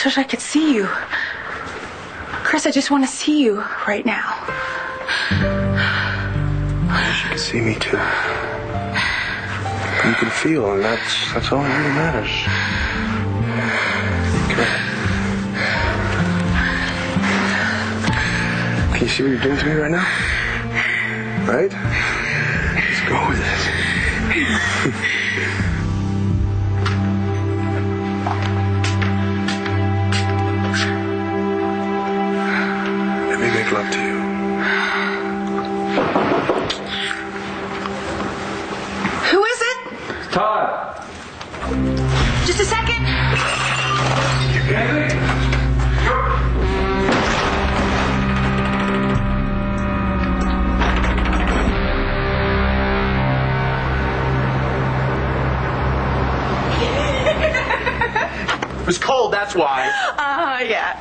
just wish I could see you. Chris, I just want to see you right now. I wish you could see me too. You can feel, and that's all that really matters. Can you see what you're doing to me right now? Right? Let's go with it. Let me make love to you. Who is it? Todd. Just a second. Anthony? It was cold, that's why. Yeah.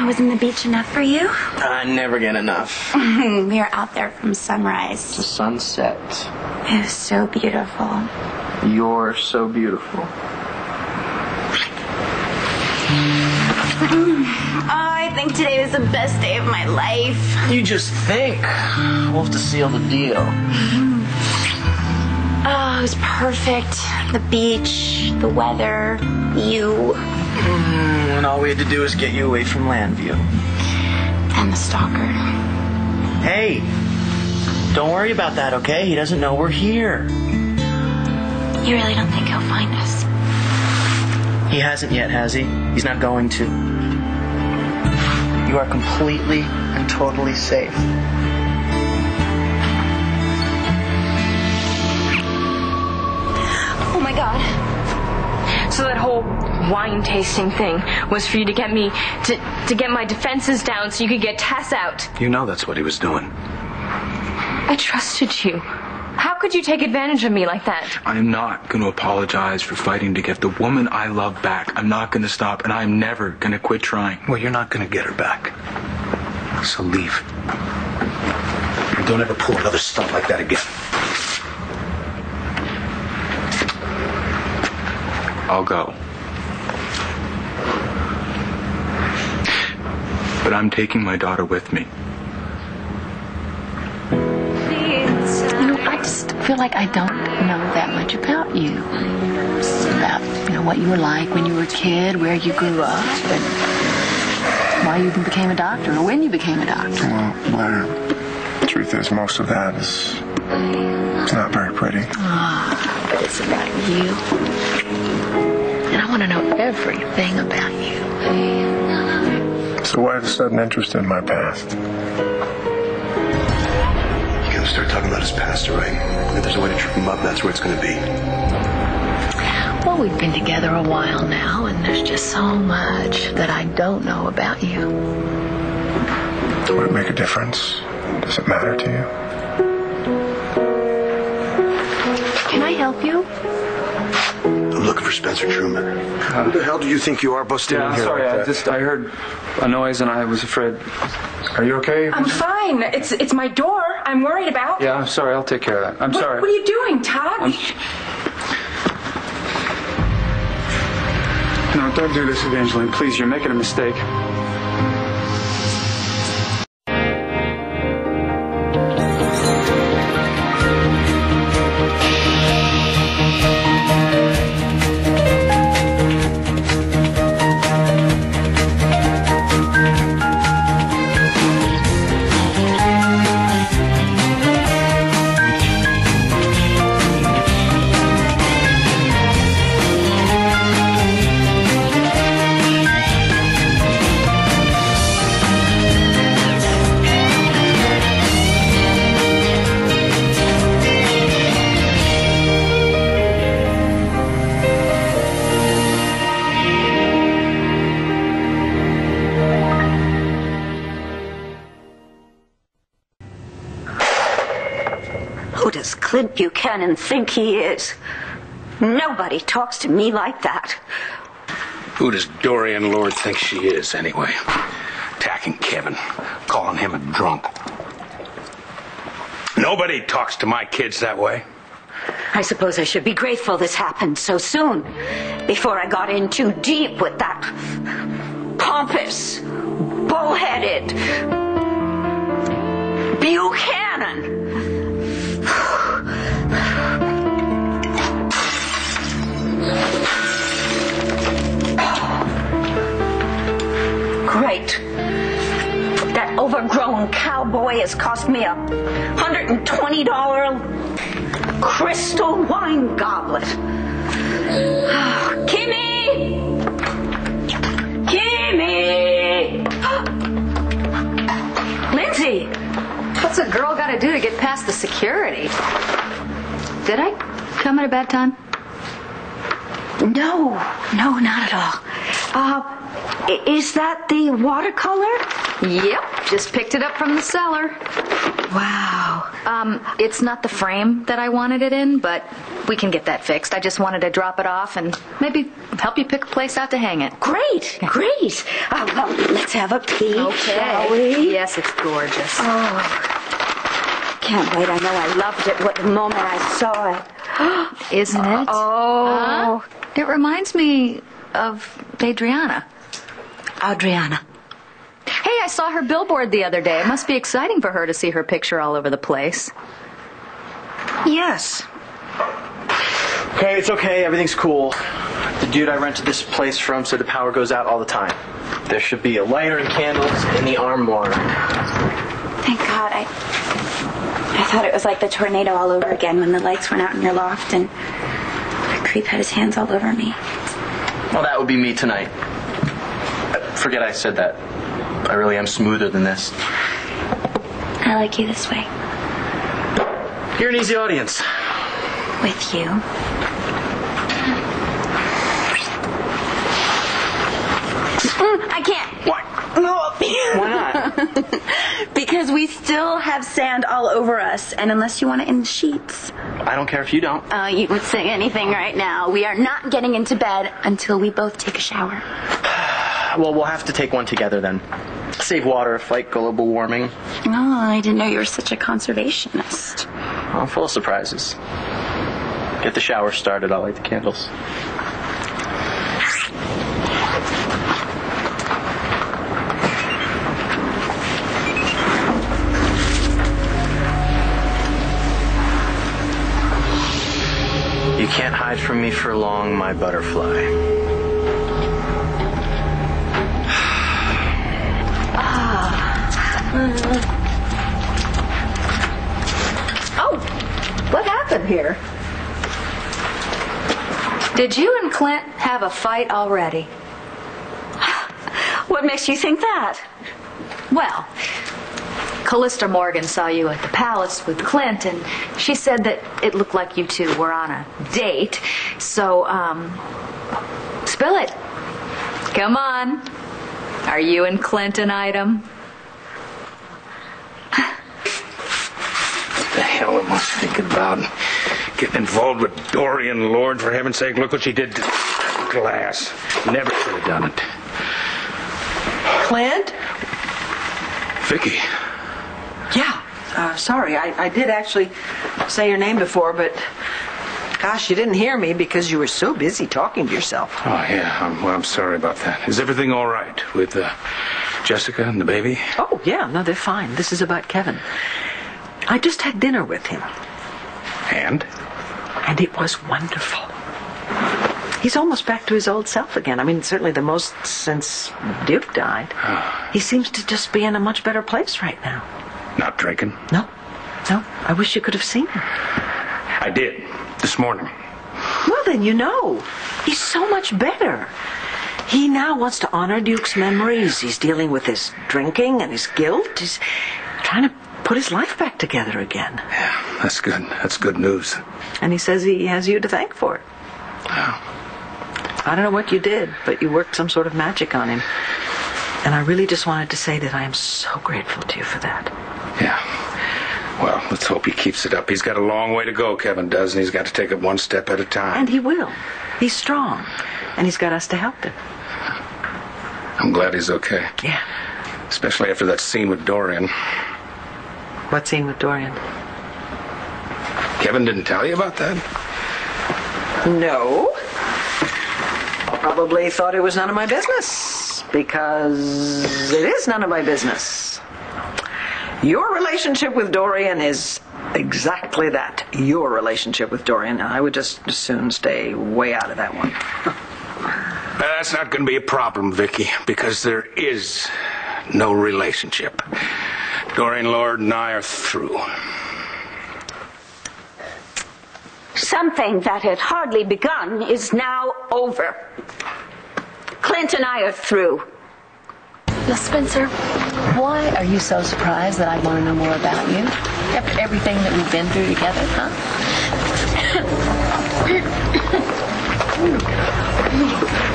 Wasn't the beach enough for you? I never get enough. We were out there from sunrise To sunset. It was so beautiful. You're so beautiful. I think today was the best day of my life. You just think. We'll have to seal the deal. Oh, it was perfect. The beach, the weather, you. And all we had to do was get you away from Landview. And the stalker. Hey, don't worry about that, okay? He doesn't know we're here. You really don't think he'll find us? He hasn't yet, has he? He's not going to. You are completely and totally safe. Oh my God. So that whole wine tasting thing was for you to get me to get my defenses down so you could get Tess out. You know that's what he was doing. I trusted you. How could you take advantage of me like that? I am not going to apologize for fighting to get the woman I love back. I'm not going to stop, and I'm never going to quit trying. Well, you're not going to get her back. So leave. And don't ever pull another stunt like that again. I'll go. But I'm taking my daughter with me. I just feel like I don't know that much about you. Just about, what you were like when you were a kid, where you grew up, and why you even became a doctor, or when you became a doctor. Well, Blair, the truth is most of that it's not very pretty. But it's about you. And I want to know everything about you. So why the sudden interest in my past? Start talking about his past, right? If there's a way to trip him up, that's where it's going to be. Well, we've been together a while now, and there's just so much that I don't know about you. Would it make a difference? Does it matter to you? Can I help you? I'm looking for Spencer Truman. Who the hell do you think you are busting in Yeah, here? sorry, like that? I heard a noise and I was afraid. Are you okay? I'm fine. It's my door I'm worried about. Yeah, I'm sorry. I'll take care of that. I'm sorry. What are you doing, Todd? No, don't do this, Evangeline. Please, you're making a mistake. Who does Clint Buchanan think he is? Nobody talks to me like that. Who does Dorian Lord think she is, anyway? Attacking Kevin, calling him a drunk. Nobody talks to my kids that way. I suppose I should be grateful this happened so soon, before I got in too deep with that pompous, bullheaded Buchanan. Great. That overgrown cowboy has cost me a $120 crystal wine goblet. Kimmy! Kimmy! Lindsay! What's a girl got to do to get past the security? Did I come at a bad time? No, not at all. Is that the watercolor? Yep, just picked it up from the cellar. Wow. It's not the frame that I wanted it in, but we can get that fixed. I just wanted to drop it off and maybe help you pick a place out to hang it. Great. Let's have a peek, shall we? Yes, it's gorgeous. Oh, can't wait. I know I loved it the moment I saw it. Isn't it? Oh. It reminds me of Adriana. Adriana. Hey, I saw her billboard the other day. It must be exciting for her to see her picture all over the place. Yes. Okay, it's okay. Everything's cool. The dude I rented this place from said the power goes out all the time. There should be a lighter and candles in the armoire. Thank God. I thought it was like the tornado all over again when the lights went out in your loft and the creep had his hands all over me. Well, that would be me tonight. Forget I said that. I really am smoother than this. I like you this way. You're an easy audience. With you. I can't. Why? Why not? Because we still have sand all over us, and unless you want it in the sheets. I don't care if you don't. You would say anything right now. We are not getting into bed until we both take a shower. Well, we'll have to take one together then. Save water, fight global warming. Oh, I didn't know you were such a conservationist. I'm full of surprises. Get the shower started. I'll light the candles. You can't hide from me for long, my butterfly. Oh, what happened here? Did you and Clint have a fight already? What makes you think that? Well, Callista Morgan saw you at the palace with Clint, and she said that it looked like you two were on a date. So, spill it. Come on. Are you and Clint an item? What the hell am I thinking about? Getting involved with Dorian Lord, for heaven's sake. Look what she did to glass. Never should have done it. Clint? Vicky. Yeah. Sorry, I did actually say your name before, but gosh, you didn't hear me because you were so busy talking to yourself. Oh, yeah. I'm sorry about that. Is everything all right with Jessica and the baby? Oh, yeah. No, they're fine. This is about Kevin. I just had dinner with him. And? And it was wonderful. He's almost back to his old self again. I mean, certainly the most since Duke died. He seems to just be in a much better place right now. Not drinking? No. I wish you could have seen him. I did. This morning. Well, then you know. He's so much better. He now wants to honor Duke's memories. He's dealing with his drinking and his guilt. He's trying to put his life back together again. Yeah, that's good. That's good news. And he says he has you to thank for it. Oh. I don't know what you did, but you worked some sort of magic on him. And I really just wanted to say that I am so grateful to you for that. Yeah. Well, let's hope he keeps it up. He's got a long way to go, Kevin does, and he's got to take it one step at a time. And he will. He's strong. And he's got us to help him. I'm glad he's okay. Yeah. Especially after that scene with Dorian. What scene with Dorian? Kevin didn't tell you about that? No. Probably thought it was none of my business, because it is none of my business. Your relationship with Dorian is exactly that. Your relationship with Dorian. I would just as soon stay way out of that one. That's not going to be a problem, Vicky, because there is no relationship. Dorian Lord and I are through. Something that had hardly begun is now over. Clint and I are through. Now, Spencer, why are you so surprised that I want to know more about you? After everything that we've been through together, huh?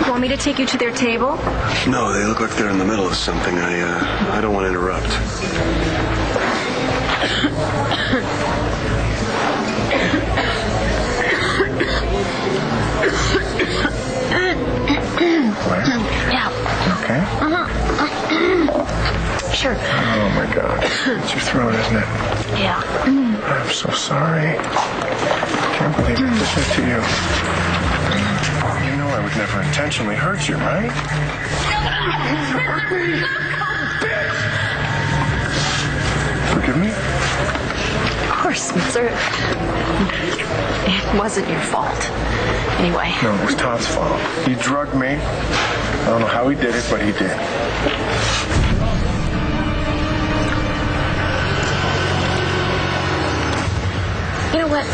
Want me to take you to their table? No, they look like they're in the middle of something. I don't want to interrupt. Yeah. Okay? Sure. Oh, my God. It's your throat, isn't it? Yeah. I'm so sorry. Can't believe I did that to you. You know I would never intentionally hurt you, right? Forgive me? Of course, Spencer. It wasn't your fault. Anyway. No, it was Todd's fault. He drugged me. I don't know how he did it, but he did. You know what?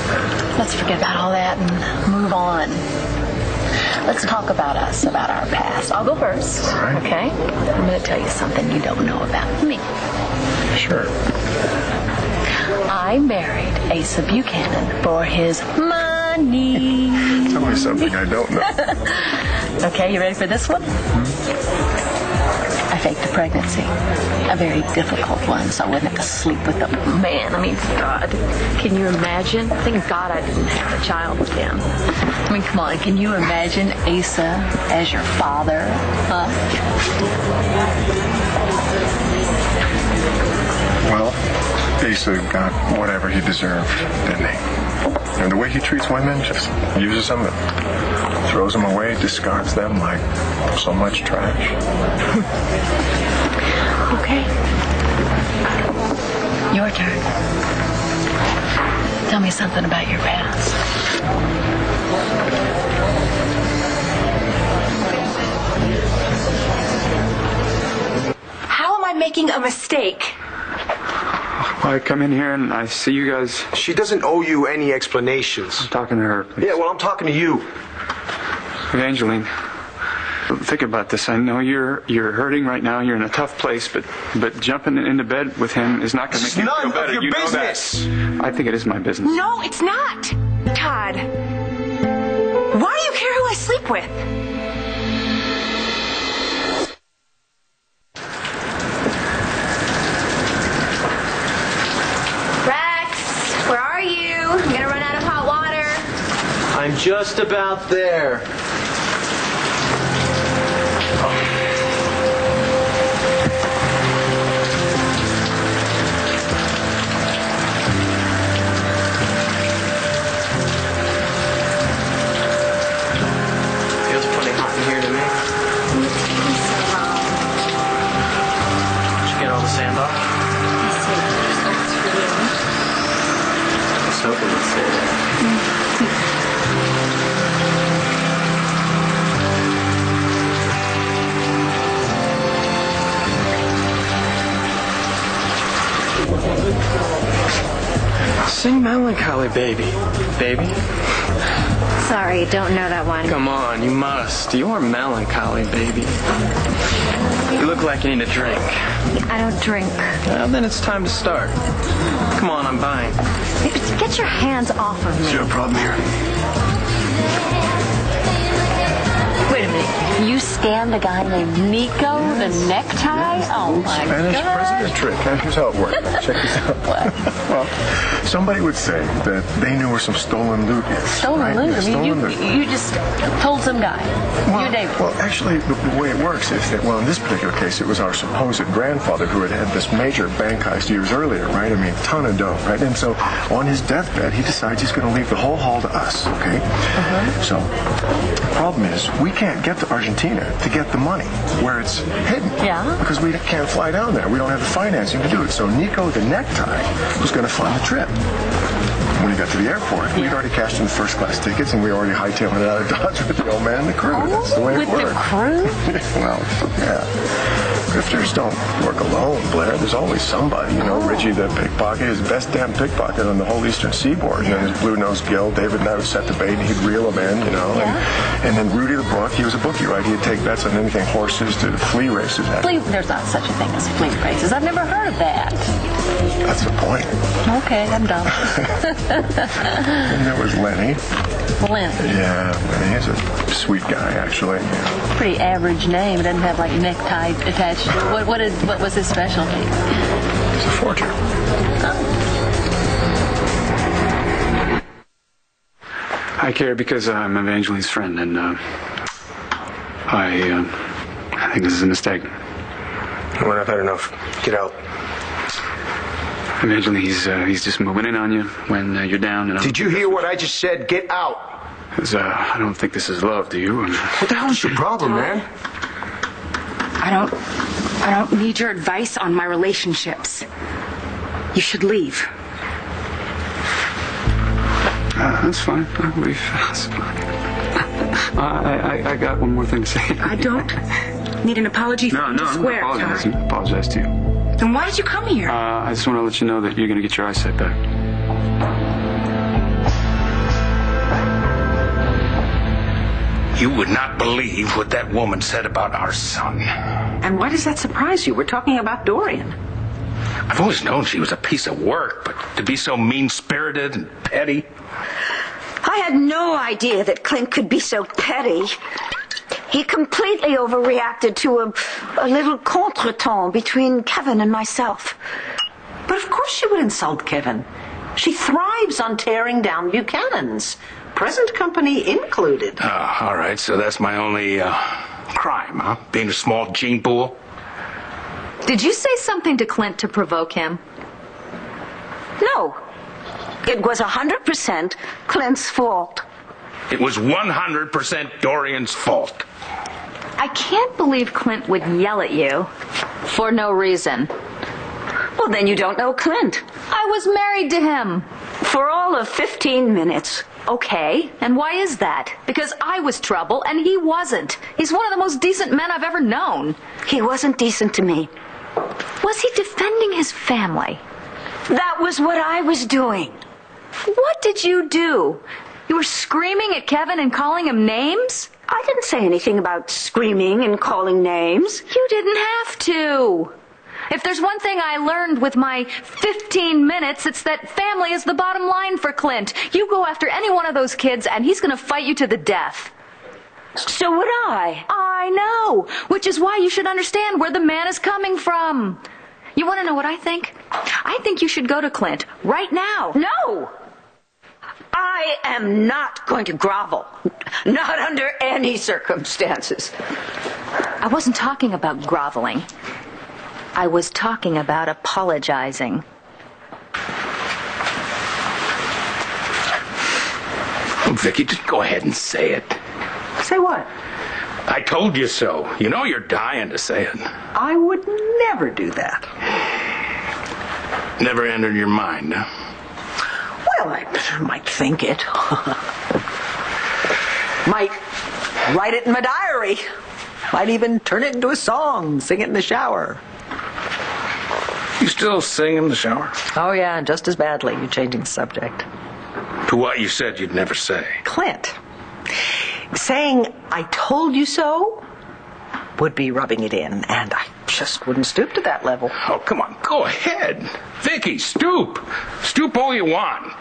Let's forget about all that and move on. Let's talk about us, about our past. I'll go first. All right. Okay? I'm going to tell you something you don't know about me. Sure. I married Asa Buchanan for his money. Tell me something I don't know. Okay, you ready for this one? I faked a pregnancy. A very difficult one, so I wouldn't have to sleep with a man. I mean, God, can you imagine? Thank God I didn't have a child with him. I mean, come on, can you imagine Asa as your father? Huh? Well, Asa got whatever he deserved, didn't he? And the way he treats women, just uses them, throws them away, discards them like so much trash. Okay. Your turn. Tell me something about your past. How am I making a mistake? I come in here and I see you guys. She doesn't owe you any explanations. I'm talking to her, please. Yeah, well, I'm talking to you. Evangeline, think about this. I know you're hurting right now. You're in a tough place, but jumping into bed with him is not going to make you feel better. None of your business. Know that. I think it is my business. No, it's not. Todd. Why do you care who I sleep with? Where are you? I'm gonna run out of hot water. I'm just about there. Feels plenty hot in here to me. It's taking so long. Did you get all the sand off? I was hoping you'd say that. Sing Melancholy Baby. Baby? Sorry, don't know that one. Come on, you must. You're melancholy, baby. You look like you need a drink. I don't drink. Well, then it's time to start. Come on, I'm buying. Get your hands off of me. Is there a problem here? Wait a minute. You you scammed a guy named Nico the necktie? Oh, my Spanish God. president trick. Here's how it worked. Check this out. Well, somebody would say that they knew where some stolen loot is. Stolen right? loot? Yeah, I mean, stolen loot. you just told some guy. Well, Your neighbor. well, actually, the way it works is that, well, in this particular case, it was our supposed grandfather who had this major bank heist years earlier, right? I mean, a ton of dough, right? And so on his deathbed, he decides he's going to leave the whole haul to us, okay? So the problem is we can't get to Argentina to get the money where it's hidden. Yeah. Because we can't fly down there. We don't have the financing to do it. So Nico the necktie was going to fund the trip. When he got to the airport, we'd already cashed in the first class tickets and we were already hightailing it out of Dodge with the old man and the crew. That's the way it With worked. the crew? Well, yeah. Grifters don't work alone, Blair. There's always somebody. You know, Richie the pickpocket is the best damn pickpocket on the whole eastern seaboard. And then there's Blue-Nosed Gil. David and I would set the bait and he'd reel them in, you know. And then Rudy the Brook, he was a bookie, right? He'd take bets on anything horses to flea races. There's not such a thing as flea races. I've never heard of that. That's the point. Okay, I'm dumb. And there was Lenny. Lenny. Yeah, Lenny. He's a sweet guy, actually. Pretty average name. It doesn't have like necktie attached to it. What was his specialty? He's a forger. I care because I'm Evangeline's friend, and I think this is a mistake. Well, I've had enough. Get out. Evangeline, he's just moving in on you when you're down. And Did you hear what I just said? Get out. I don't think this is love, do you? What the hell is your problem, man? I don't need your advice on my relationships. You should leave. That's fine. I'll leave. That's fine. I got one more thing to say. I don't need an apology for being square. I'm not apologizing. I apologize to you. Then why did you come here? I just want to let you know that you're going to get your eyesight back. You would not believe what that woman said about our son. And why does that surprise you? We're talking about Dorian. I've always known she was a piece of work, but to be so mean-spirited and petty. I had no idea that Clint could be so petty. He completely overreacted to a little contretemps between Kevin and myself. But of course she would insult Kevin. She thrives on tearing down Buchanan's, present company included. All right, so that's my only crime, huh? Being a small gene pool? Did you say something to Clint to provoke him? No. It was 100% Clint's fault. It was 100% Dorian's fault. I can't believe Clint would yell at you for no reason. Well, then you don't know Clint. I was married to him. For all of 15 minutes. Okay, and why is that? Because I was trouble and he wasn't. He's one of the most decent men I've ever known. He wasn't decent to me. Was he defending his family? That was what I was doing. What did you do? You were screaming at Kevin and calling him names? I didn't say anything about screaming and calling names. You didn't have to. If there's one thing I learned with my 15 minutes, it's that family is the bottom line for Clint. You go after any one of those kids and he's going to fight you to the death. So would I. I know, which is why you should understand where the man is coming from. You want to know what I think? I think you should go to Clint right now. No! I am not going to grovel. Not under any circumstances. I wasn't talking about groveling. I was talking about apologizing. Oh, Vicky, just go ahead and say it. Say what? I told you so. You know you're dying to say it. I would never do that. Never entered your mind, huh? Well, I might think it. Might write it in my diary. Might even turn it into a song, sing it in the shower. You still sing in the shower? Oh, yeah, just as badly. You're changing the subject. To what you said you'd never say. Clint. Saying, I told you so, would be rubbing it in, and I just wouldn't stoop to that level. Oh, come on, go ahead. Vicky, stoop. Stoop all you want.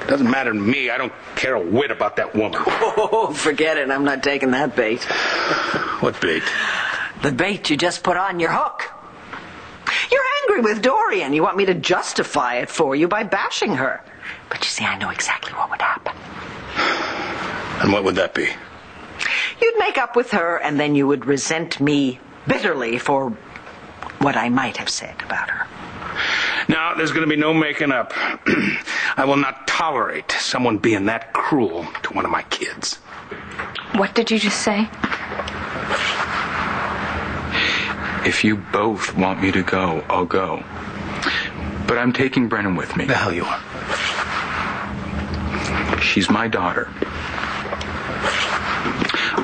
Doesn't matter to me. I don't care a whit about that woman. Oh, forget it. I'm not taking that bait. What bait? The bait you just put on your hook. You're angry with Dorian. You want me to justify it for you by bashing her. But you see, I know exactly what would happen. And what would that be? You'd make up with her, and then you would resent me bitterly for what I might have said about her. Now, there's going to be no making up. I will not tolerate someone being that cruel to one of my kids. What did you just say? If you both want me to go, I'll go. But I'm taking Brennan with me. The hell you are. She's my daughter.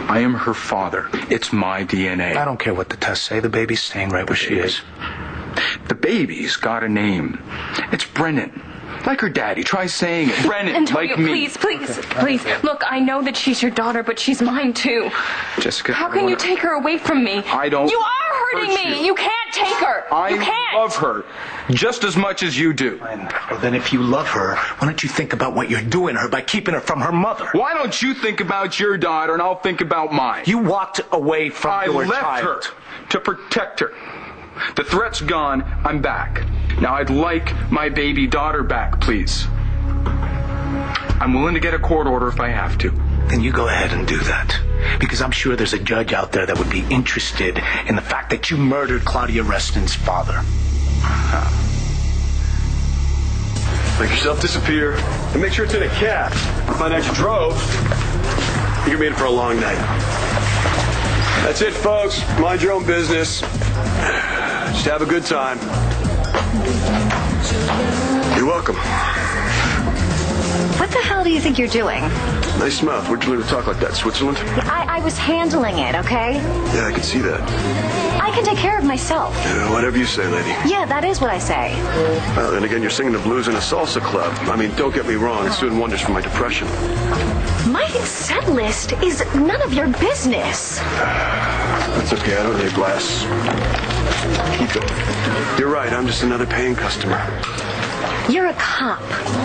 I am her father. It's my DNA. I don't care what the tests say. The baby's staying right where she is. The baby's got a name. It's Brennan. Like her daddy. Try saying it. Brennan, Antonio, like me. please. Look, I know that she's your daughter, but she's mine too. Jessica, how can you take her away from me? I don't. You are hurting me. You can't take her. You can't. I love her just as much as you do. Well, then if you love her, why don't you think about what you're doing to her by keeping her from her mother? Why don't you think about your daughter and I'll think about mine? You walked away from your child. I left her to protect her. The threat's gone. I'm back. Now I'd like my baby daughter back, please. I'm willing to get a court order if I have to. Then you go ahead and do that. Because I'm sure there's a judge out there that would be interested in the fact that you murdered Claudia Reston's father. Make yourself disappear and make sure it's in a cab. Find out you drove, you're gonna be in for a long night. That's it, folks. Mind your own business. Just have a good time. You're welcome. What the hell do you think you're doing? Nice mouth. Where'd you learn to talk like that? Switzerland? I was handling it, okay? Yeah, I can see that. I can take care of myself. Whatever you say, lady. Yeah, that is what I say. Well, then again, you're singing the blues in a salsa club. I mean, don't get me wrong. It's doing wonders for my depression. My set list is none of your business. That's okay. I don't need a glass. Keep going. You're right. I'm just another paying customer. You're a cop,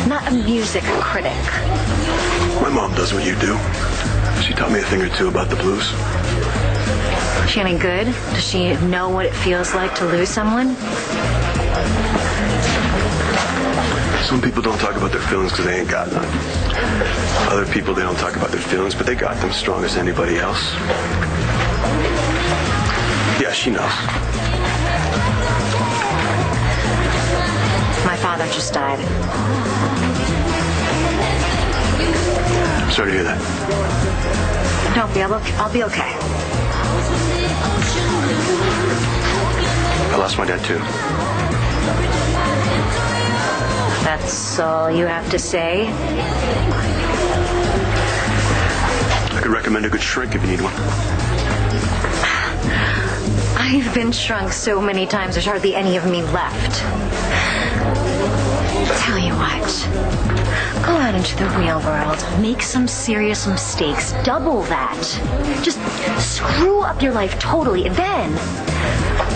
not a music critic. My mom does what you do. She taught me a thing or two about the blues. Is she any good? Does she know what it feels like to lose someone? Some people don't talk about their feelings because they ain't got none. Other people, they don't talk about their feelings, but they got them strong as anybody else. Yeah, she knows. My father just died. Sorry to hear that. Don't be. I'll be okay. I lost my dad, too. That's all you have to say? I could recommend a good shrink if you need one. I've been shrunk so many times, there's hardly any of me left. Tell you what, go out into the real world, make some serious mistakes, double that. Just screw up your life totally, then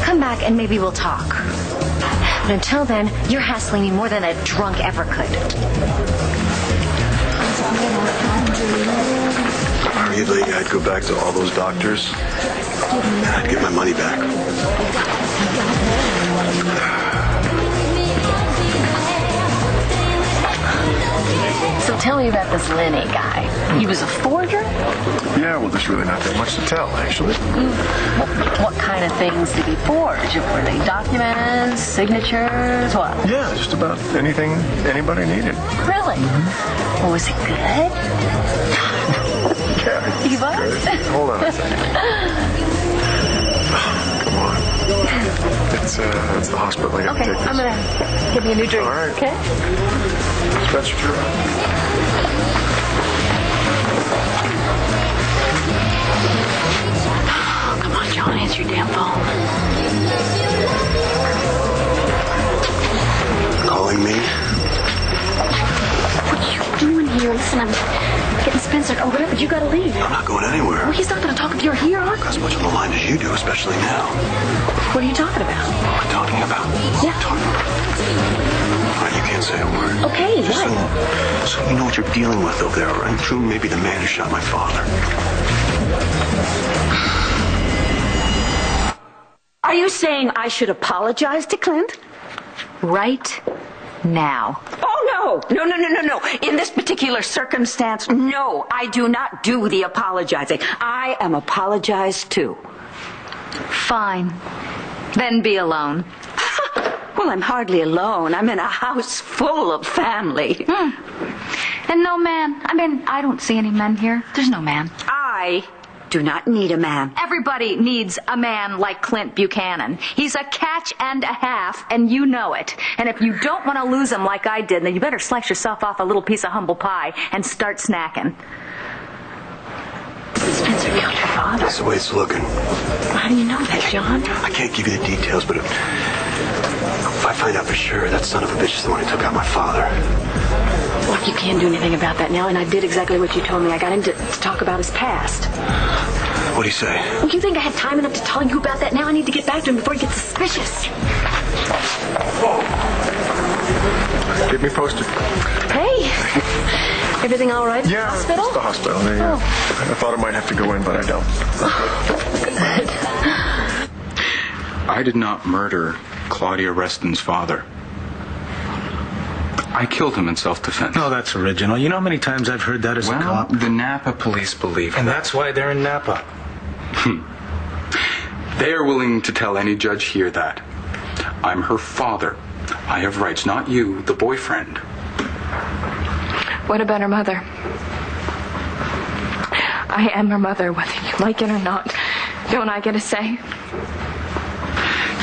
come back and maybe we'll talk. But until then, you're hassling me more than a drunk ever could. Really, I'd go back to all those doctors and I'd get my money back. So tell me about this Lenny guy. He was a forger? Yeah, well, there's really not that much to tell, actually. What kind of things did he forge? Were they documents, signatures, what? Yeah, just about anything anybody needed. Really? Mm-hmm. Well, was he good? Yeah, He was? good. Hold on a second. Come on. It's the hospital. I gotta Okay, take this. I'm gonna give you a new drink. All right. Okay? That's true. Come on, John, answer your damn phone. Calling me? What are you doing here? Listen, I'm getting Spencer, or whatever, you gotta leave. I'm not going anywhere. Well, he's not gonna talk if you're here. I've got as much on the line as you do, especially now. What are you talking about? What am I talking about? Yeah. All right, you can't say a word. Okay, Just what? so you know what you're dealing with over there. I'm true, maybe the man who shot my father. Are you saying I should apologize to Clint? Right now. Oh, no. In this particular circumstance, no, I do not do the apologizing. I am apologized to. Fine. Then be alone. Well, I'm hardly alone. I'm in a house full of family. And no man. I don't see any men here. There's no man. I do not need a man. Everybody needs a man like Clint Buchanan. He's a catch and a half, and you know it. And if you don't want to lose him like I did, then you better slice yourself off a little piece of humble pie and start snacking. Spencer killed your father. That's the way it's looking. How do you know that, John? I can't give you the details, but if I find out for sure, that son of a bitch is the one who took out my father. Look, you can't do anything about that now, and I did exactly what you told me. I got him to talk about his past. What'd he say? Well, you think I have time enough to tell you about that now? I need to get back to him before he gets suspicious. Keep me posted. Hey, everything all right? Yeah, Hospital? it's the hospital. I thought I might have to go in, but I don't. I did not murder Claudia Reston's father. I killed him in self-defense. No, that's original. You know how many times I've heard that as a cop? The Napa police believe And that. that's why they're in Napa. They are willing to tell any judge here that. I'm her father. I have rights, not you, the boyfriend. What about her mother? I am her mother, whether you like it or not. Don't I get a say?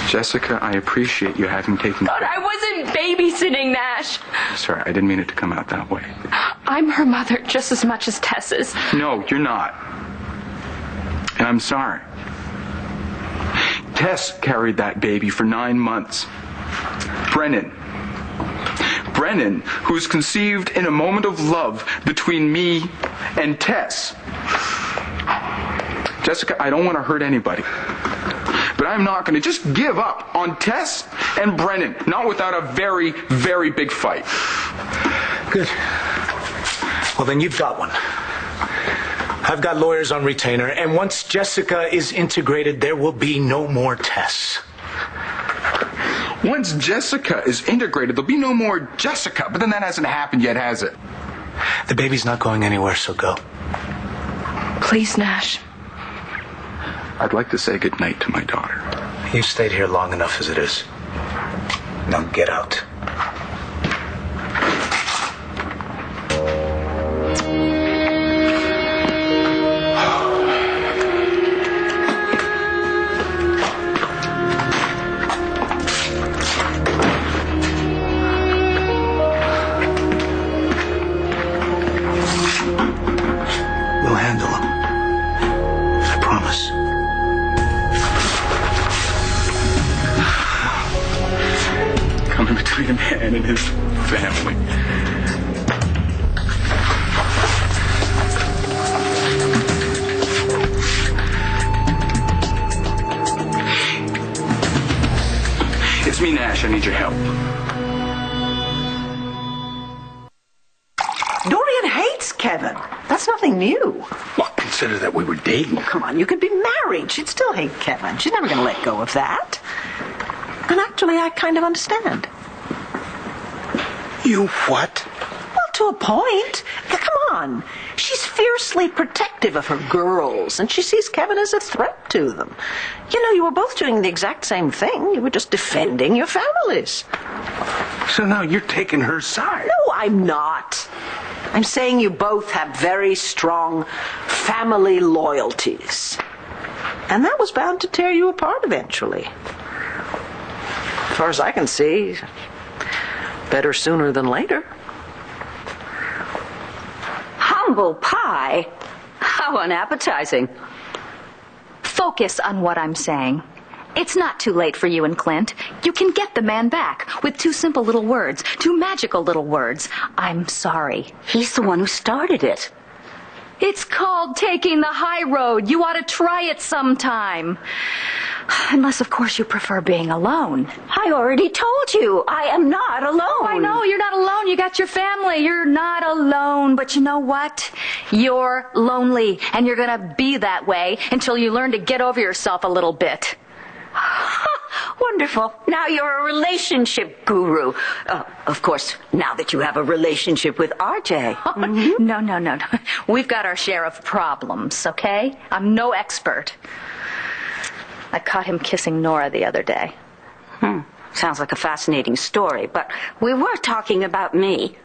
Jessica, I appreciate you having taken... God, I wasn't babysitting Nash. Sorry, I didn't mean it to come out that way. I'm her mother just as much as Tess is. No, you're not. And I'm sorry. Tess carried that baby for 9 months. Brennan, who was conceived in a moment of love between me and Tess. Jessica, I don't want to hurt anybody. But I'm not going to just give up on Tess and Brennan, not without a very, very big fight. Good. Well, then you've got one. I've got lawyers on retainer, and once Jessica is integrated, there will be no more Tess. Once Jessica is integrated, there'll be no more Jessica. But then that hasn't happened yet, has it? The baby's not going anywhere, so go. Please, Nash. I'd like to say goodnight to my daughter. You've stayed here long enough as it is. Now get out. We'll handle him. I promise. Coming between a man and his family. It's me, Nash. I need your help. Dorian hates Kevin. That's nothing new. Well, consider that we were dating. Come on, you could be married. She'd still hate Kevin. She's never going to let go of that. And actually, I kind of understand. You what? Well, to a point. Come on. She's fiercely protective of her girls, and she sees Kevin as a threat to them. You know, you were both doing the exact same thing. You were just defending your families. So now you're taking her side. No, I'm not. I'm saying you both have very strong family loyalties. And that was bound to tear you apart eventually. As far as I can see, better sooner than later. Humble pie? How unappetizing. Focus on what I'm saying. It's not too late for you and Clint. You can get the man back with 2 simple little words, 2 magical little words. I'm sorry. He's the one who started it. It's called taking the high road. You ought to try it sometime. Unless, of course, you prefer being alone. I already told you, I am not alone. Oh, I know, you're not alone. You got your family. You're not alone. But you know what? You're lonely, and you're going to be that way until you learn to get over yourself a little bit. Wonderful. Now you're a relationship guru. Of course, now that you have a relationship with RJ. No. We've got our share of problems, okay? I'm no expert. I caught him kissing Nora the other day. Sounds like a fascinating story, but we were talking about me.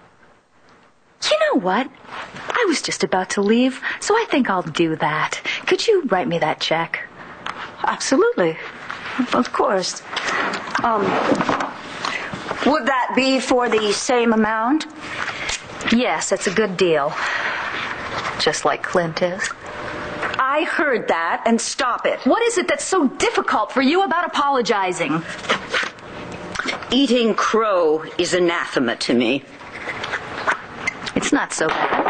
You know what? I was just about to leave, so I think I'll do that. Could you write me that check? Absolutely. Of course. Would that be for the same amount? Yes, it's a good deal. Just like Clint is. I heard that, and stop it. What is it that's so difficult for you about apologizing? Eating crow is anathema to me. It's not so bad.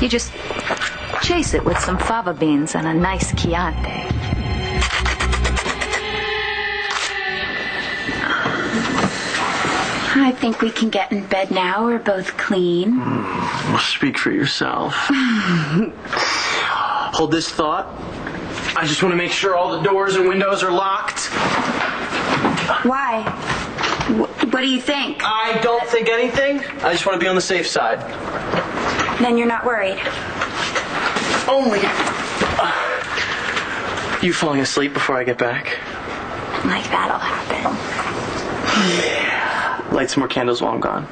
You just chase it with some fava beans and a nice Chianti. I think we can get in bed now. We're both clean. Well, speak for yourself. Hold this thought. I just want to make sure all the doors and windows are locked. Why? What do you think? I don't think anything. I just want to be on the safe side. Then you're not worried. Only you falling asleep before I get back. Like that'll happen. Light some more candles while I'm gone.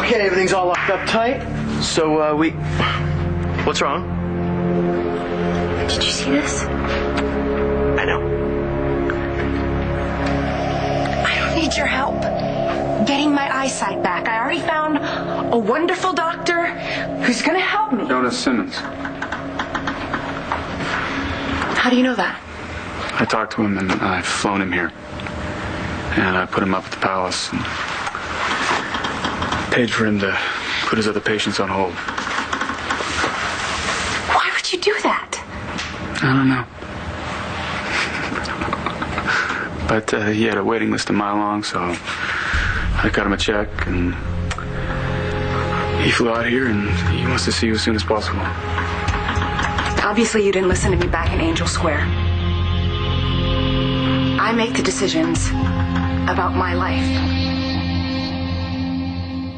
Okay, everything's all locked up tight. So, what's wrong? Did you see this? I know. I don't need your help getting my eyesight back. I already found a wonderful doctor who's going to help me. Jonas Simmons. How do you know that? I talked to him and I've flown him here. And I put him up at the palace and paid for him to put his other patients on hold. Why would you do that? I don't know. But he had a waiting list a mile long, so I cut him a check, and he flew out here, and he wants to see you as soon as possible. Obviously, you didn't listen to me back in Angel Square. I make the decisions about my life.